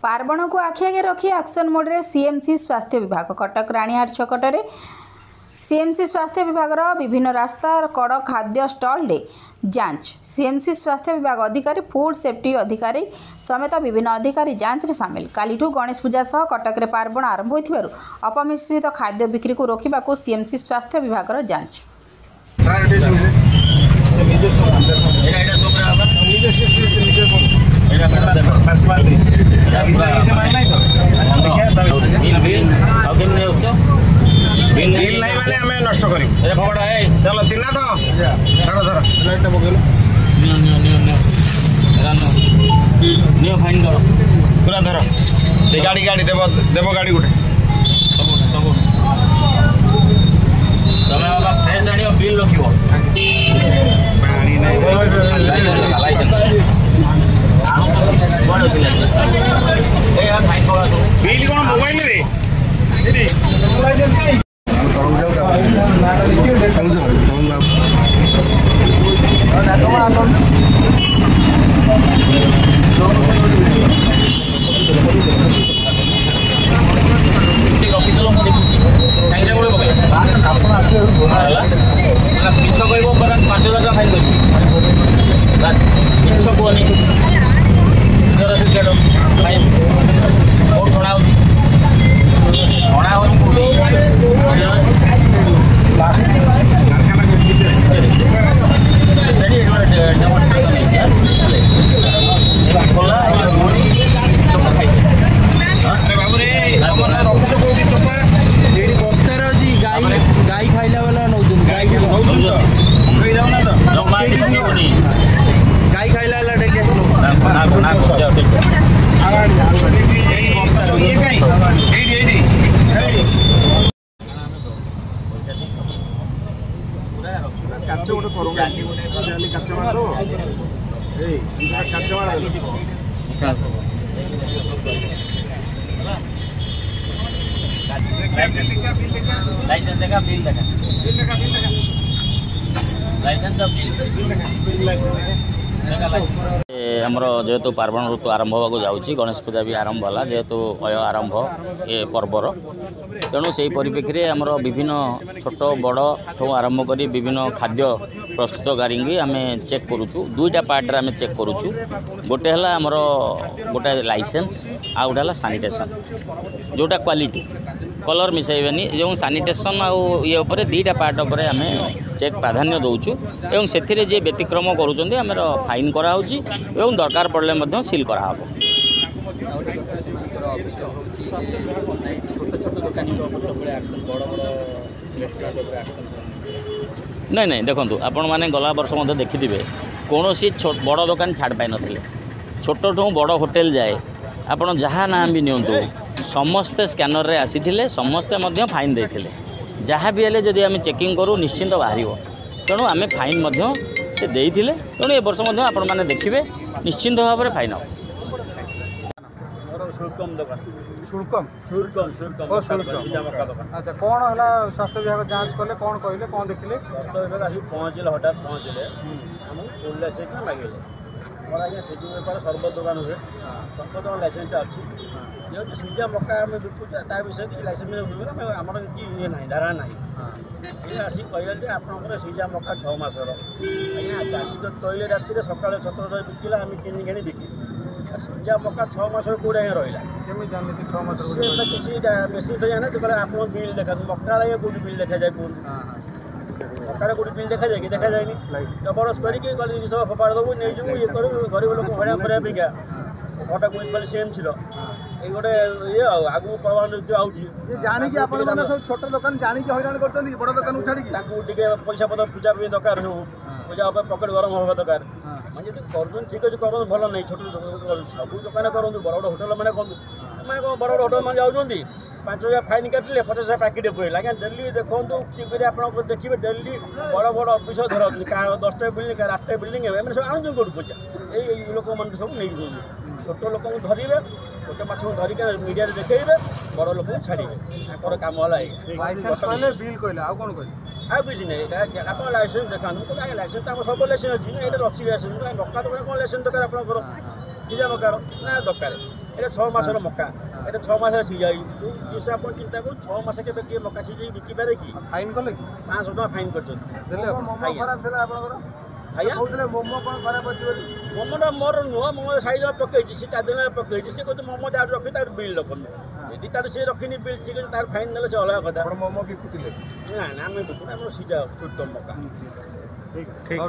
पार्वण को आखि आगे रखी एक्शन मोड्रे सीएमसी स्वास्थ्य विभाग कटक राणीहाट छकटे सीएमसी स्वास्थ्य विभाग विभिन्न रास्ता कड़ खाद्य स्टल जांच सीएमसी स्वास्थ्य विभाग अधिकारी फूड सेफ्टी अधिकारी समेत विभिन्न अधिकारी जांच रे सामिल। कालीठू गणेश पूजा सह कटक रे पार्वण आरंभ होइथिबारु अपमिश्रित खाद्य बिक्री को रोकिबा को सीएमसी स्वास्थ्य विभाग जांच नष्ट कर चलो तीना धर धर लाइट पकड़ फाइन कर पूरा धर गाड़ी गाड़ी देव देव गाड़ी गोटे सब तुम बाबा फ्रेश आनी बिल रख बिल कौन मोबाइल रे मिछ कह 5,000 टका फाइन कर मिछ कहनी फाइन कौन छड़ा गाई खाइला वाला गाई खाइला लाइसेंस देखा बिल देखा आमर जेहेतु पार्वण ऋतु आरंभ होगा जाऊँगी गणेश पूजा भी आरंभ है जेहेतु अय आरंभ ये पर्वर तेणु से परिप्रेक्षी में आमर विभिन्न छोट बड़ ठू आरंभ कर विभिन्न खाद्य प्रस्तुतकारी आम चेक करुचु दुईटा पार्ट आम चेक करुचु गोटे है आमर गोटे लाइसेंस आ गोटे है सानिटेशन जोटा क्वालिटी कलर मिसाइबेनी जो सानिटेशन आउ ये उपर दीटा पार्ट उपर आम चेक प्राधान्य दौचु एवं से जे व्यतिक्रम करुँच आम फाइन कराऊँगी एवं दरकार पड़े सील कराब। नहीं नहीं देखो आपण मैंने गला वर्ष मध्य देखिथे कौन सी बड़ दुकान छाड़ पाई नथिले छोट ठू बड़ होटेल जाए आपण जहाँ ना भी नियंतु समस्ते स्कैनर रे आसीथिले समस्ते फाइन देथिले जहाँ भी हेले जदि आम चेकिंग करूँ निश्चिंत बाहर तेणु आम फाइन से देइथिले तेणु ए वर्ष आपण मैंने देखिए निश्चिंत भाव में फाइन अच्छा कौन है स्वास्थ्य विभाग जांच कले कौन कहले कौन देखिले स्वास्थ्य विभाग आसी पहुँचे हठात पहुँचे आमको फुल लाइसेंस मांगे मोर आज से सर्व दुकान हुए सर्व दुकान लाइसेंस अच्छी जो सीजा मक्का आम बिकुचे ता विषय किसी लाइसेंस हुए आम ये ना धारणा ना ये आसिक कहले आपंकर सीजा मक्का 6 मासर आज्ञा चाषी तो तैले राति सका 17 बिकला आम किणी किणी बिकिल सीजा मक्का 6 मासर कौटे आज्ञा रहा केमी जाने 6 मास किसी मेसीन तो जाने तो कहले आप बिल देखा मक्का कौट बिल देखा जाए कौन मक्का कौट बिल देखा जाए कि देखा जाए जबरदस्त करके सब फोपाड़ देवु नहीं जाऊ ये करूँ गरीब लोग हड़ाम कराया घटा म्यूनिसिपाल सीएम छिलो ये गोटे ये आगू प्रवाह नृत्य आउची जानी कि आपण माने सब छोट दुकान जानी कि हैरान करछन बड़ दुकान को छाड़ी ताकू टिके पैसा पत्र पूजा भी दरकार हो पूजा ऊपर पॉकेट गरम होगा दरकार माने जदि करछन ठीक अछि करन भलो नै छोट सब दुकान करन बड़ बड़ होटल माने कोन माने को बड़ बड़ होटल माने जाउछंती 5,000 फाइन काटिले 50,000 पैकेट पड़े आज्ञा डेली देखो टीवी आप देखिए डेली बड़ बड़ अफिस धर 10टा बिल्डिंग 8टा बिल्डिंग एम सब आनु कौट पूजा ये लोक मन सब नहीं छोट लोक धरवे छोटे माछ धरिक मीडिया देखेबे बड़ लोक छाड़े काम है बिल कहले आ कौन कहले ଆଉ କିଛି ନାହିଁ ଏଇଟା ଆପଣ ଲାଇସେନ୍ସ ଦେଖାନ୍ତୁ ମୁଁ କହିଲି ଲାଇସେନ୍ସ ତ ଆମର ସବୁ ଲାଇସେନ୍ସ ଅଛି ନା ଏଇଟା ରସି ଲାଇସେନ୍ସ ମକା ଦୋକାନ କ'ଣ ଲାଇସେନ୍ସ ଦରକାର ଆପଣଙ୍କର ପିଜା ମକାର ନା ଦରକାର এটা 6 মাসের মকা এটা 6 মাসের সিজাই জিনিসটা আপন চিন্তা করুন 6 মাসে কেবে কি মকা সিজাই বিকি পারে কি ফাইন কলে কি 500 টাকা ফাইন করছেন দেলে মোমো খরাপ ଥିଲା ଆପଣଙ୍କର ଆଜ୍ଞା କହୁଥିଲେ ମୋମୋ କ'ଣ ଖରାପ ଅଛି ବୋଲି ମୋମୋଟା ମୋର ନୁହଁ ମୋମୋ ସାଇଜ ପକେଇଛି ସେ 4 ଦିନ ପକେଇଛି ସେ କହୁଛି ମୋମୋ ଯାହାର ରଖି ତାର ବିଲ୍ ରଖୁନି ଯଦି ତାର ସେ ରଖିନି ବିଲ୍ ସେ ତାର ଫାଇନ୍ ଦେଲେ ସେ ଅଲଗା କଥା ଆପଣ ମୋମୋ ବିକୁଥିଲେ ନା ନା ଆମେ ବିକୁନା ଆମର ସିଜା ଛୋଟ ମକା ଠିକ